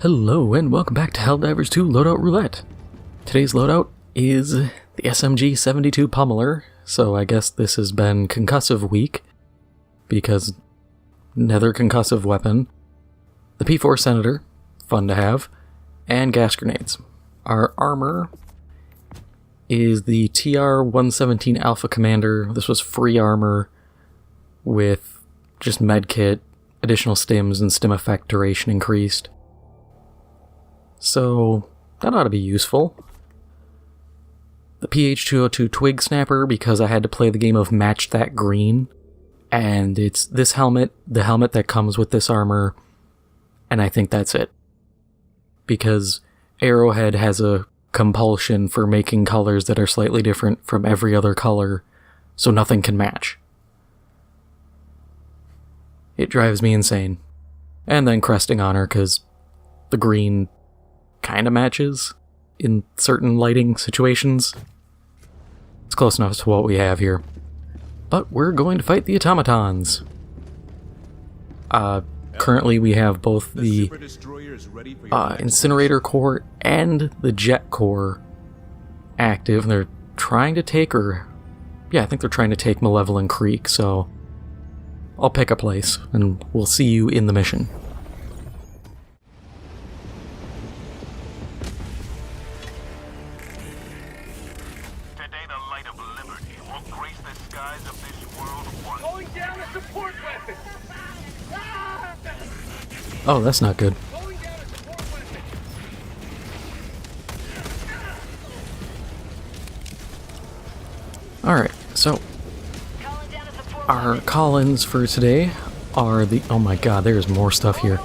Hello and welcome back to Helldivers 2 Loadout Roulette. Today's loadout is the SMG-72 Pummeler, so I guess this has been concussive week, because another concussive weapon, the P4 Senator, fun to have, and gas grenades. Our armor is the TR-117 Alpha Commander. This was free armor with just medkit, additional stims, and stim effect duration increased. So, that ought to be useful. The PH-202 Twig Snapper, because I had to play the game of Match That Green, and it's this helmet, the helmet that comes with this armor, and I think that's it. Because Arrowhead has a compulsion for making colors that are slightly different from every other color, so nothing can match. It drives me insane. And then Cresting Honor, because the green kind of matches in certain lighting situations. It's close enough to what we have here. But we're going to fight the automatons. Currently we have both the incinerator core and the jet core active. And they're trying to take, I think they're trying to take Malevolent Creek, so I'll pick a place and we'll see you in the mission. Oh, that's not good. Alright, so our call-ins for today are the... Oh my god, there's more stuff here.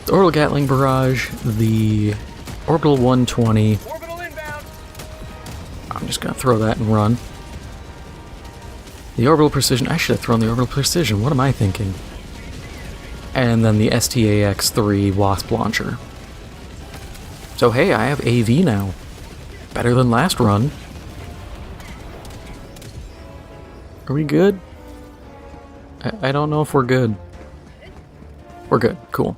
The Orbital Gatling Barrage, the Orbital 120. I'm just gonna throw that and run. The Orbital Precision. I should have thrown the Orbital Precision. What am I thinking? And then the STAX-3 Wasp Launcher. So hey, I have AV now. Better than last run. Are we good? I don't know if we're good. We're good. Cool.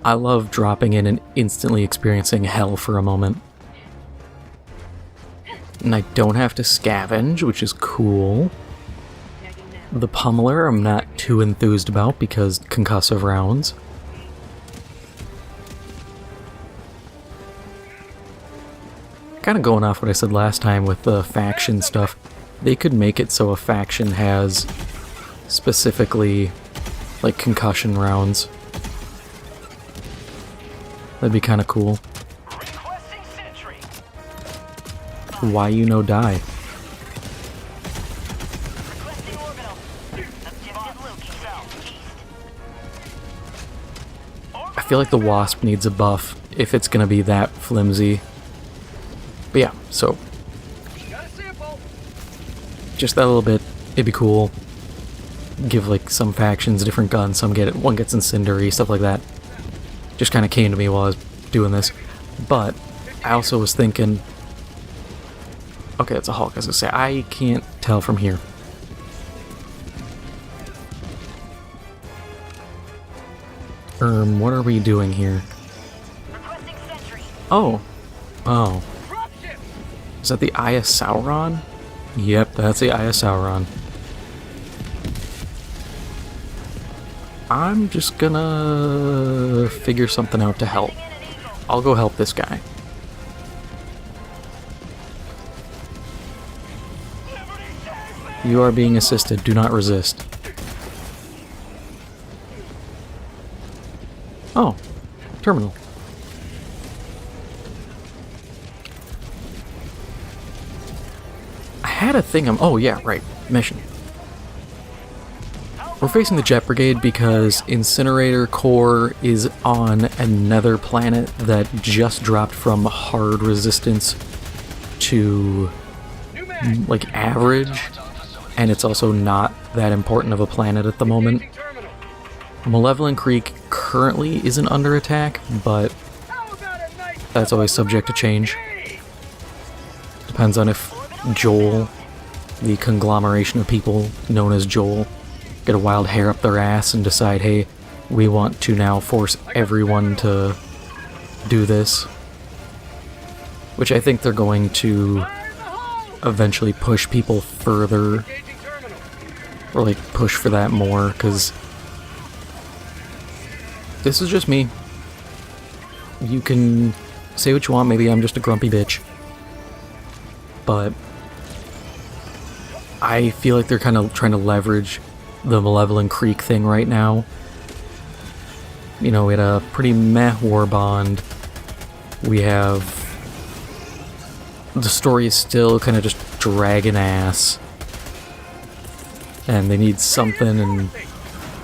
I love dropping in and instantly experiencing hell for a moment. And I don't have to scavenge, which is cool. The Pummeler I'm not too enthused about because concussive rounds. Kind of going off what I said last time with the faction stuff. They could make it so a faction has specifically like concussion rounds. That'd be kind of cool. Why you no die? I feel like the Wasp needs a buff if it's gonna be that flimsy. But yeah, so just that little bit, it'd be cool. Give like some factions different guns, one gets incendiary, stuff like that. Just kind of came to me while I was doing this. But I also was thinking, okay, it's a Hulk. I was gonna say, I can't tell from here. What are we doing here? Oh. Oh. Is that the Eye of Sauron? Yep, that's the Eye of Sauron. I'm just gonna figure something out to help. I'll go help this guy. You are being assisted. Do not resist. Oh. Terminal. I had a thing oh yeah, right. Mission. We're facing the Jet Brigade because Incinerator Core is on another planet that just dropped from hard resistance to like average, and it's also not that important of a planet at the moment. Malevolent Creek currently isn't under attack, but that's always subject to change. Depends on if Joel, the conglomeration of people known as Joel, get a wild hair up their ass and decide, hey, we want to now force everyone to do this. Which I think they're going to eventually push people further, or like push for that more, because this is just me. You can say what you want, maybe I'm just a grumpy bitch, but I feel like they're kind of trying to leverage the Malevolent Creek thing right now. You know, we had a pretty meh war bond. We have... the story is still kind of just dragging ass. And they need something, and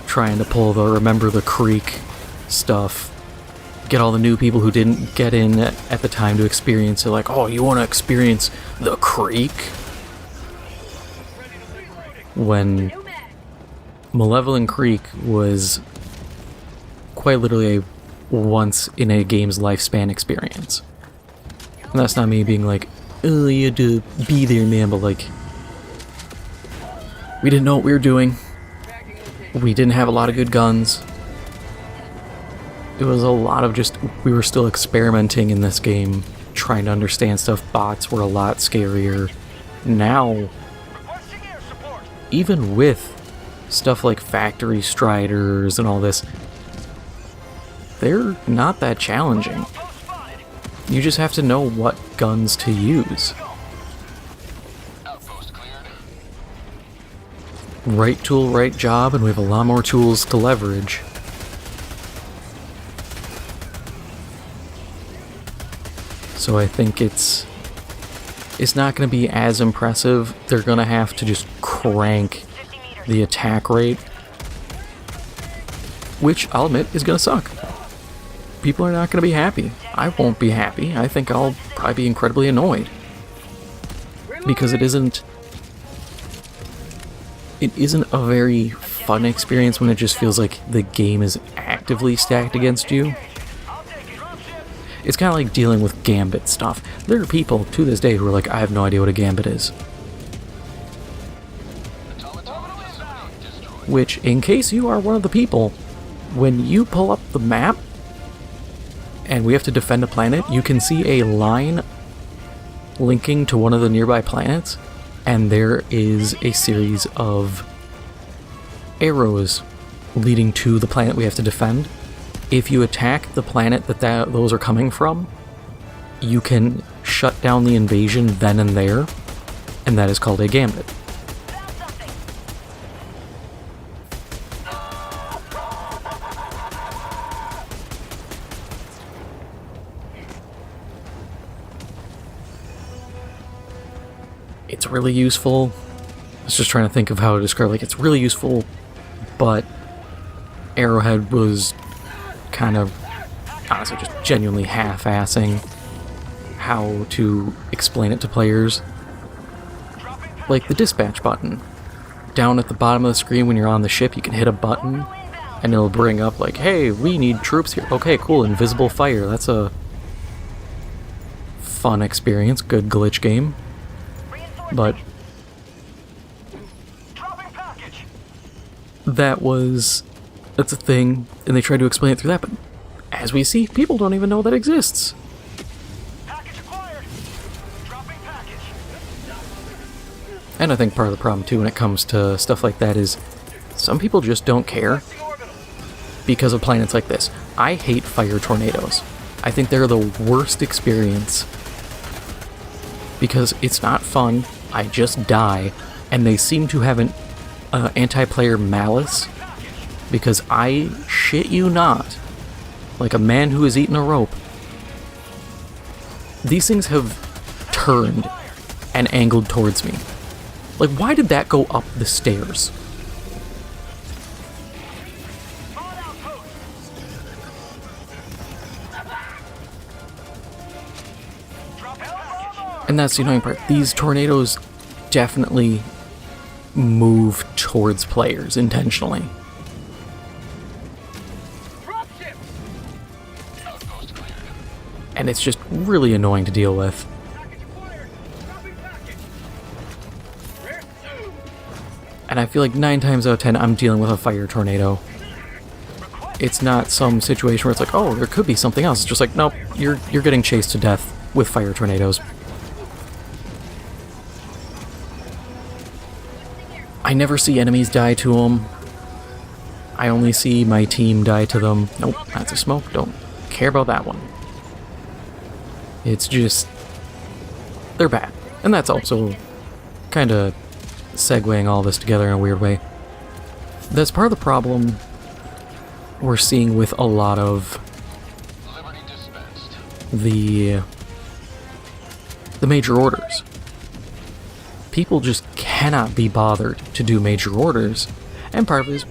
trying to pull the Remember the Creek stuff. Get all the new people who didn't get in at the time to experience it, like, oh, you want to experience the Creek? When Malevolent Creek was quite literally a once in a game's lifespan experience. And that's not me being like, oh, you had to be there, man, but like, we didn't know what we were doing. We didn't have a lot of good guns. It was a lot of just, we were still experimenting in this game, trying to understand stuff. Bots were a lot scarier. Now, even with stuff like factory striders and all this, they're not that challenging. You just have to know what guns to use. Right tool, right job, and we have a lot more tools to leverage. So I think it's not going to be as impressive. They're going to have to just crank the attack rate, which I'll admit is going to suck. People are not going to be happy. I won't be happy. I think I'll probably be incredibly annoyed. Because it isn't a very fun experience when it just feels like the game is actively stacked against you. It's kind of like dealing with Gambit stuff. There are people to this day who are like, I have no idea what a Gambit is. Which, in case you are one of the people, when you pull up the map and we have to defend a planet, you can see a line linking to one of the nearby planets, and there is a series of arrows leading to the planet we have to defend. If you attack the planet that those are coming from, you can shut down the invasion then and there, and that is called a Gambit. It's really useful. I was just trying to think of how to describe it. Like, it's really useful, but Arrowhead was kind of, honestly, just genuinely half-assing how to explain it to players. Like the dispatch button. Down at the bottom of the screen when you're on the ship, you can hit a button, and it'll bring up like, hey, we need troops here. Okay, cool, invisible fire. That's a fun experience, good glitch game. But that's a thing, and they tried to explain it through that, but as we see, people don't even know that exists. And I think part of the problem too when it comes to stuff like that is some people just don't care because of planets like this. I hate fire tornadoes. I think they're the worst experience because it's not fun. I just die, and they seem to have an anti-player malice, because I shit you not, like a man who has eaten a rope, these things have turned and angled towards me. Like, why did that go up the stairs? And that's the annoying part. These tornadoes definitely move towards players intentionally. and it's just really annoying to deal with. And I feel like 9 times out of 10 I'm dealing with a fire tornado. It's not some situation where it's like, oh, there could be something else. It's just like, nope, you're getting chased to death with fire tornadoes. I never see enemies die to them. I only see my team die to them. Nope, that's a smoke. Don't care about that one. It's just... they're bad. And that's also kind of segueing all this together in a weird way. That's part of the problem we're seeing with a lot of the major orders. People just cannot be bothered to do major orders, and part of it is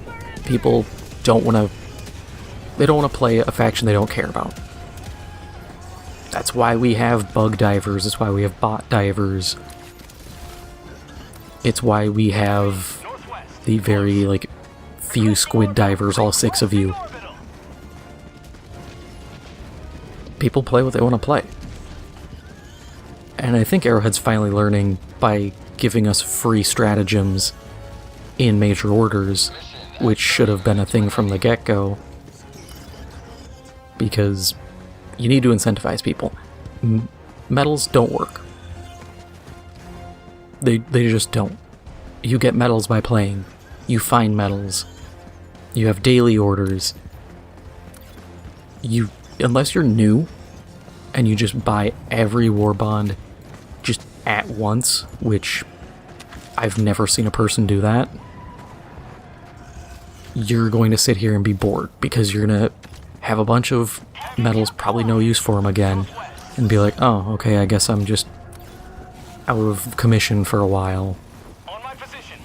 people don't want to play a faction they don't care about. That's why we have bug divers, that's why we have bot divers. It's why we have the very, like, few squid divers, all 6 of you. People play what they want to play. And I think Arrowhead's finally learning by giving us free stratagems in major orders, which should have been a thing from the get-go. Because you need to incentivize people. Medals don't work. They just don't. You get medals by playing. You find medals. You have daily orders. Unless you're new, and you just buy every war bond just at once, which I've never seen a person do that, you're going to sit here and be bored, because you're going to have a bunch of medals, probably no use for them again, and be like, oh, okay, I guess I'm just out of commission for a while. On my position.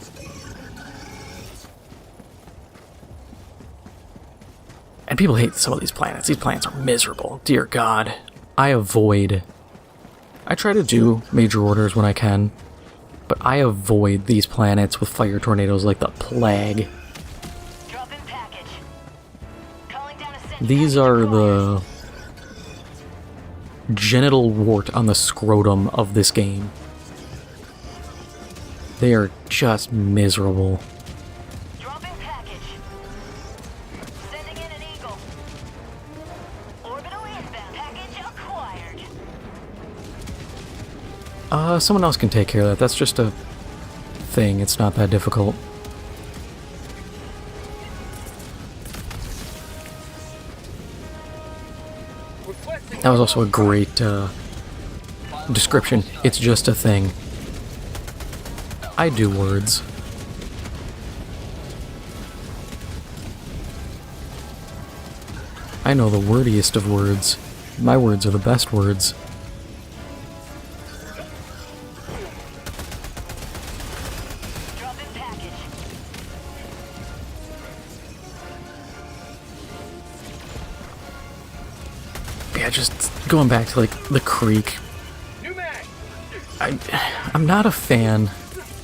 And people hate some of these planets. These planets are miserable. Dear God. I try to do major orders when I can, but I avoid these planets with fire tornadoes like the plague. Drop-in package. Calling down a sentry. These are the genital wart on the scrotum of this game. They are just miserable. Drop-in package. Sending in an eagle. Orbital inbound. Package acquired. Someone else can take care of that. That's just a thing. It's not that difficult. That was also a great description. It's just a thing. I do words. I know the wordiest of words. My words are the best words. Drop-in package. Yeah, just going back to, like, the creek. New mag. I'm not a fan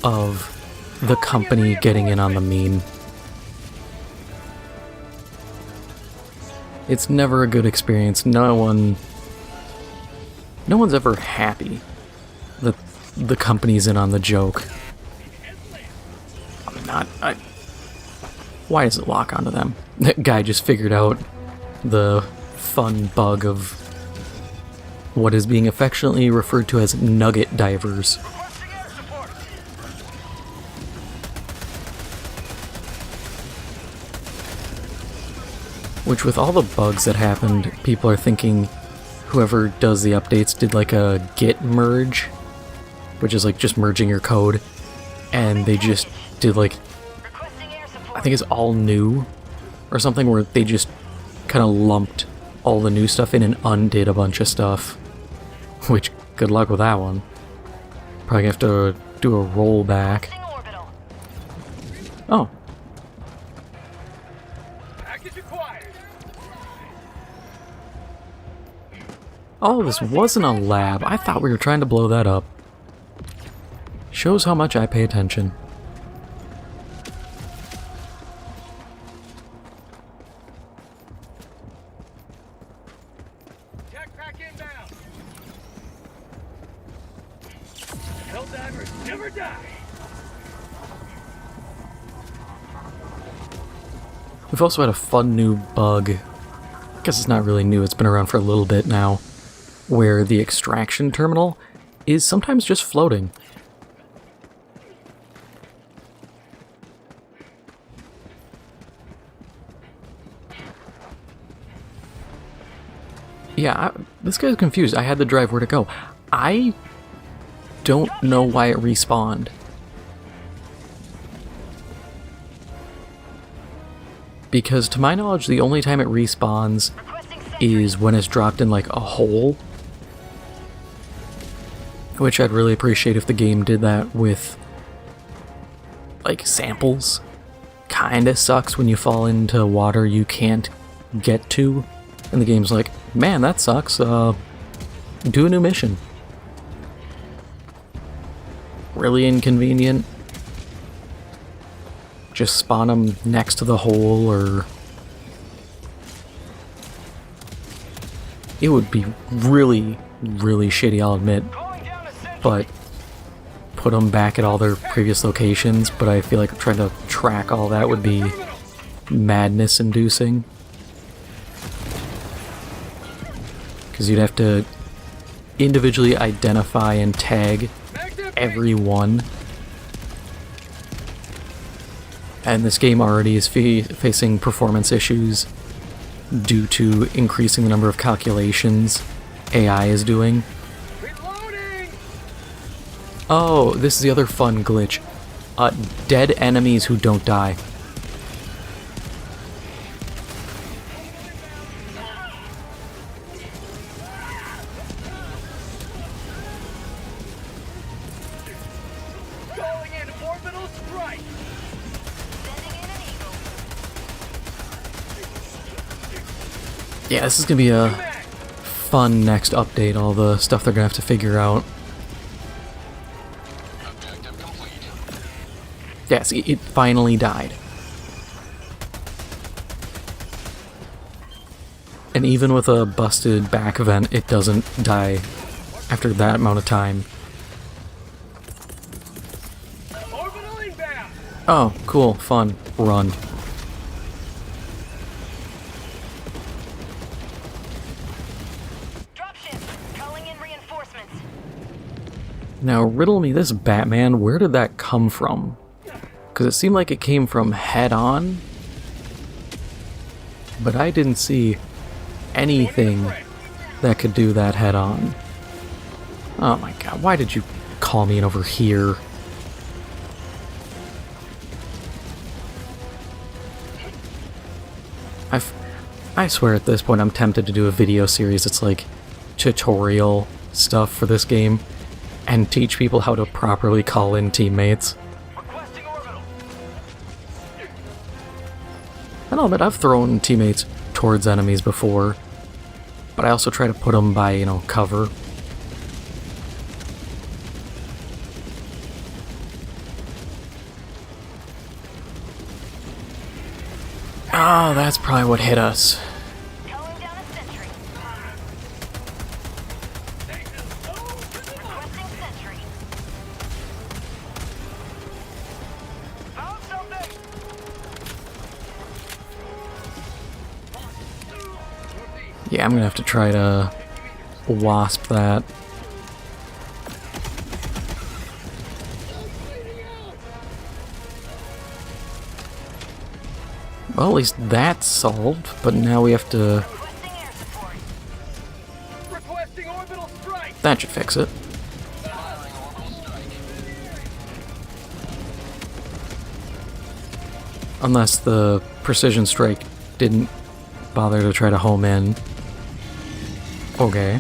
of the company getting in on the meme. It's never a good experience. No one's ever happy that the company's in on the joke. Why does it lock onto them? That guy just figured out the fun bug of what is being affectionately referred to as nugget divers. Requesting air support. Which, with all the bugs that happened, people are thinking whoever does the updates did like a git merge, which is like just merging your code, and they just did like, Requesting air support. I think it's all new or something, where they just kind of lumped all the new stuff in and undid a bunch of stuff. Which, good luck with that one. Probably gonna have to do a rollback. Orbital. Oh, Package acquired. oh, this wasn't a lab. I thought we were trying to blow that up. Shows how much I pay attention. Tech package inbound. Helldivers never die. We've also had a fun new bug. I guess it's not really new, it's been around for a little bit now, where the extraction terminal is sometimes just floating. Yeah, this guy's confused. I had to drive where to go. I don't know why it respawned. Because to my knowledge, the only time it respawns is when it's dropped in like a hole. Which I'd really appreciate if the game did that with like samples. Kinda sucks when you fall into water you can't get to. And the game's like, man, that sucks. Do a new mission. Really inconvenient. Just spawn them next to the hole, or... It would be really, really shitty, I'll admit. But put them back at all their previous locations, but I feel like trying to track all that would be madness-inducing. Because you'd have to individually identify and tag every one. And this game already is facing performance issues due to increasing the number of calculations AI is doing. Oh, this is the other fun glitch. Dead enemies who don't die. Yeah, this is gonna be a fun next update, all the stuff they're gonna have to figure out. Yes, it finally died. And even with a busted back vent, it doesn't die after that amount of time. Oh, cool, fun, run. Now, riddle me this, Batman, where did that come from? Because it seemed like it came from head-on, but I didn't see anything that could do that head-on. Oh my god, why did you call me in over here? I swear at this point I'm tempted to do a video series that's like tutorial stuff for this game and teach people how to properly call in teammates. I know that I've thrown teammates towards enemies before, but I also try to put them by, cover. Oh, that's probably what hit us. Yeah, I'm gonna have to try to wasp that. Well, at least that's solved, but now we have to... That should fix it. Unless the precision strike didn't bother to try to home in. Okay.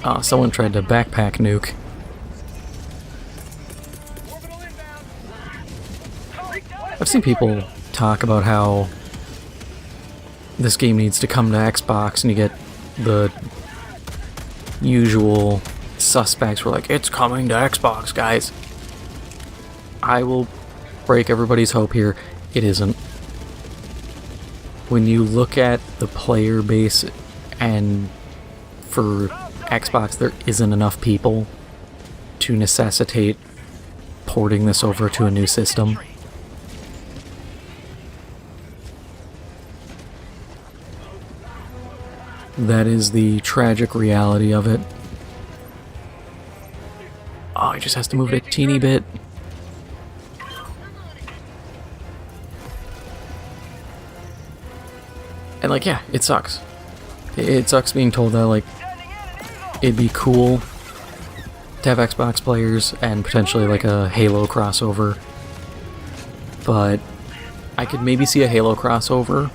Oh, someone tried to backpack nuke. I've seen people talk about how this game needs to come to Xbox, and you get the usual suspects who are like, it's coming to Xbox, guys. I will break everybody's hope here. It isn't. when you look at the player base, and for Xbox there isn't enough people to necessitate porting this over to a new system. That is the tragic reality of it. Oh, he just has to move it a teeny bit. And like, yeah, it sucks. It sucks being told that, like, it'd be cool to have Xbox players and potentially like a Halo crossover. But I could maybe see a Halo crossover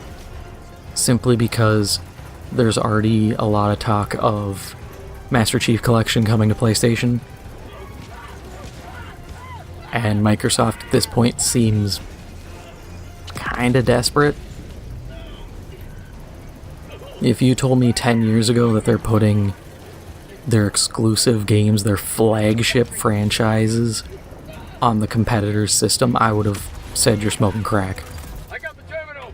simply because there's already a lot of talk of Master Chief Collection coming to PlayStation. And Microsoft at this point seems kinda desperate. If you told me 10 years ago that they're putting their exclusive games, their flagship franchises, on the competitor's system, I would have said you're smoking crack. I got the terminal.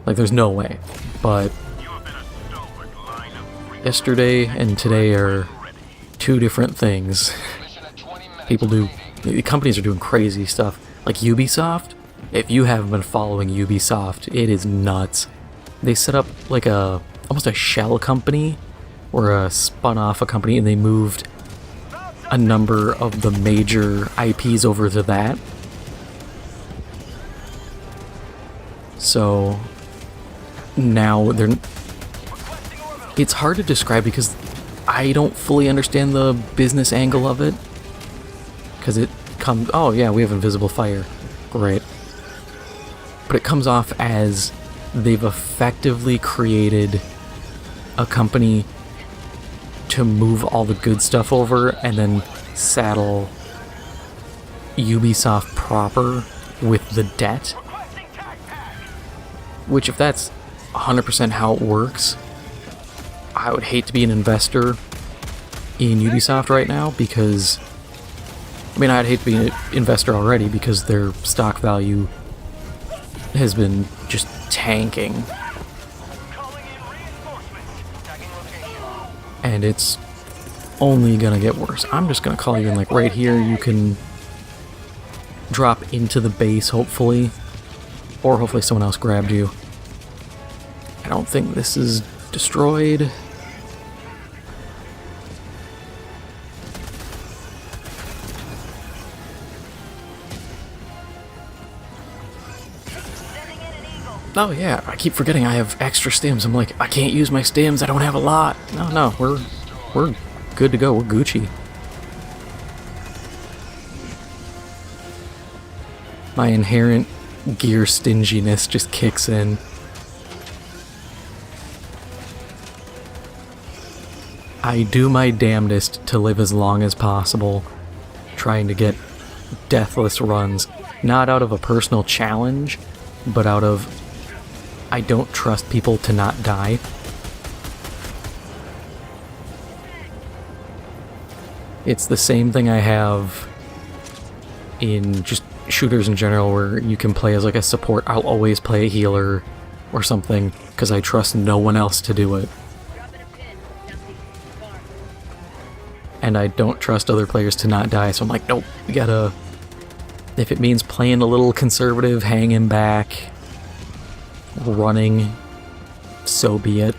Like, there's no way. But yesterday and today are two different things. Companies are doing crazy stuff. Like Ubisoft, if you haven't been following Ubisoft, it is nuts. They set up like almost a shell company, or a spun off a company, and they moved a number of the major IPs over to that. So now it's hard to describe because I don't fully understand the business angle of it. Because it comes, oh yeah, we have invisible fire. Great. But it comes off as they've effectively created a company to move all the good stuff over and then saddle Ubisoft proper with the debt. Which, if that's 100% how it works, I would hate to be an investor in Ubisoft right now, because I mean, I'd hate to be an investor already because their stock value has been just tanking. And it's only gonna get worse. I'm just gonna call you in, like, right here. You can drop into the base, hopefully. Or hopefully someone else grabbed you. I don't think this is destroyed. Oh yeah, I keep forgetting I have extra stims. I'm like, I can't use my stims, I don't have a lot. No, we're good to go, we're Gucci. My inherent gear stinginess just kicks in. I do my damnedest to live as long as possible, trying to get deathless runs, not out of a personal challenge, but out of I don't trust people to not die. It's the same thing I have in just shooters in general, where you can play as like a support. I'll always play a healer or something because I trust no one else to do it. And I don't trust other players to not die, so I'm like, nope, we gotta... If it means playing a little conservative, hanging back, running, so be it.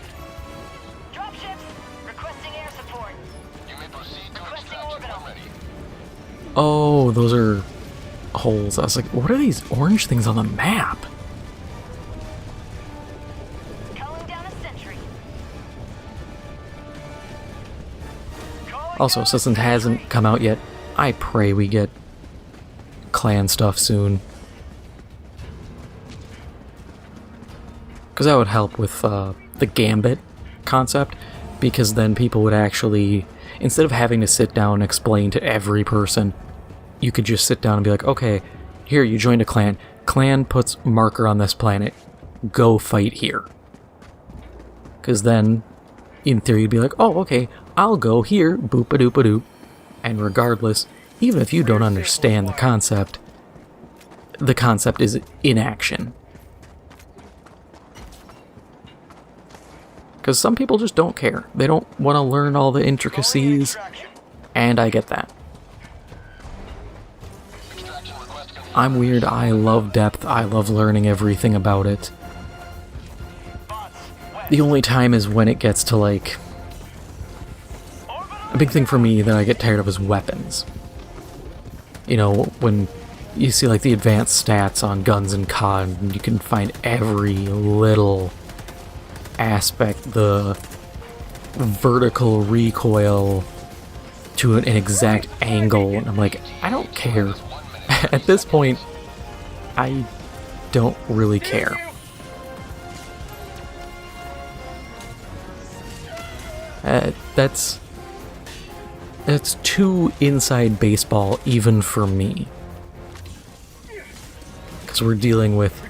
Dropships requesting air support. You may proceed to extraction already. Oh, those are holes. I was like, what are these orange things on the map? Calling down a sentry. Also, since it hasn't come out yet, I pray we get clan stuff soon. Because that would help with the Gambit concept, because then people would actually, instead of having to sit down and explain to every person, you could just sit down and be like, okay, here, you joined a clan. Clan puts marker on this planet. Go fight here. Because then, in theory, you'd be like, oh, okay, I'll go here, boop-a-doop-a-doop. And regardless, even if you don't understand the concept is in action. Because some people just don't care. They don't want to learn all the intricacies, and I get that. I'm weird, I love depth, I love learning everything about it. The only time is when it gets to, like... A big thing for me that I get tired of is weapons. You know, when you see, like, the advanced stats on guns and COD, and you can find every little aspect, the vertical recoil to an exact angle, and I'm like, I don't care. At this point, I don't really care. That's too inside baseball even for me. Because we're dealing with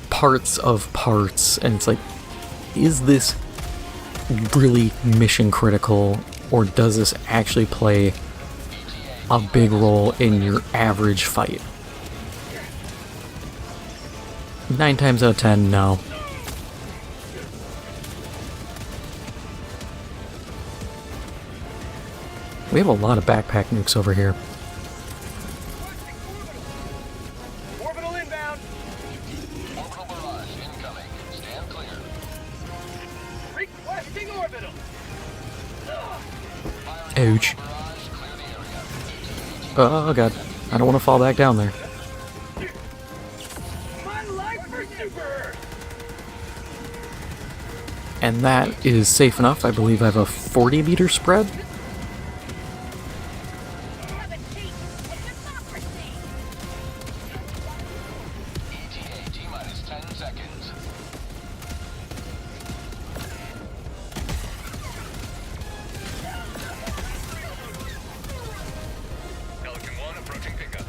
parts of parts, and it's like, is this really mission critical, or does this actually play a big role in your average fight? 9 times out of 10, no. We have a lot of backpack nukes over here. Orbital inbound. Orbital barrage incoming. Stand clear. Requesting orbital. Ouch. Oh god, I don't want to fall back down there. My life for super. And that is safe enough. I believe I have a 40-meter spread. ETA T-minus 10 seconds. Pelican 1 approaching pickup.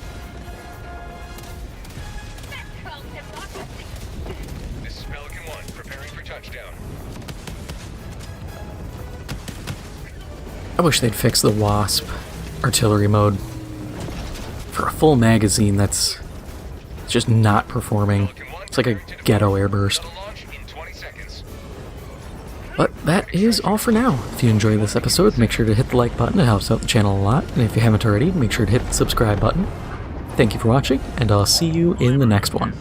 This is Pelican 1 preparing for touchdown. I wish they'd fix the Wasp artillery mode. For a full magazine, that's just not performing. It's like a ghetto airburst. Launch in 20 seconds. But that is all for now. If you enjoyed this episode, make sure to hit the like button. It helps out the channel a lot. And if you haven't already, make sure to hit the subscribe button. Thank you for watching, and I'll see you in the next one.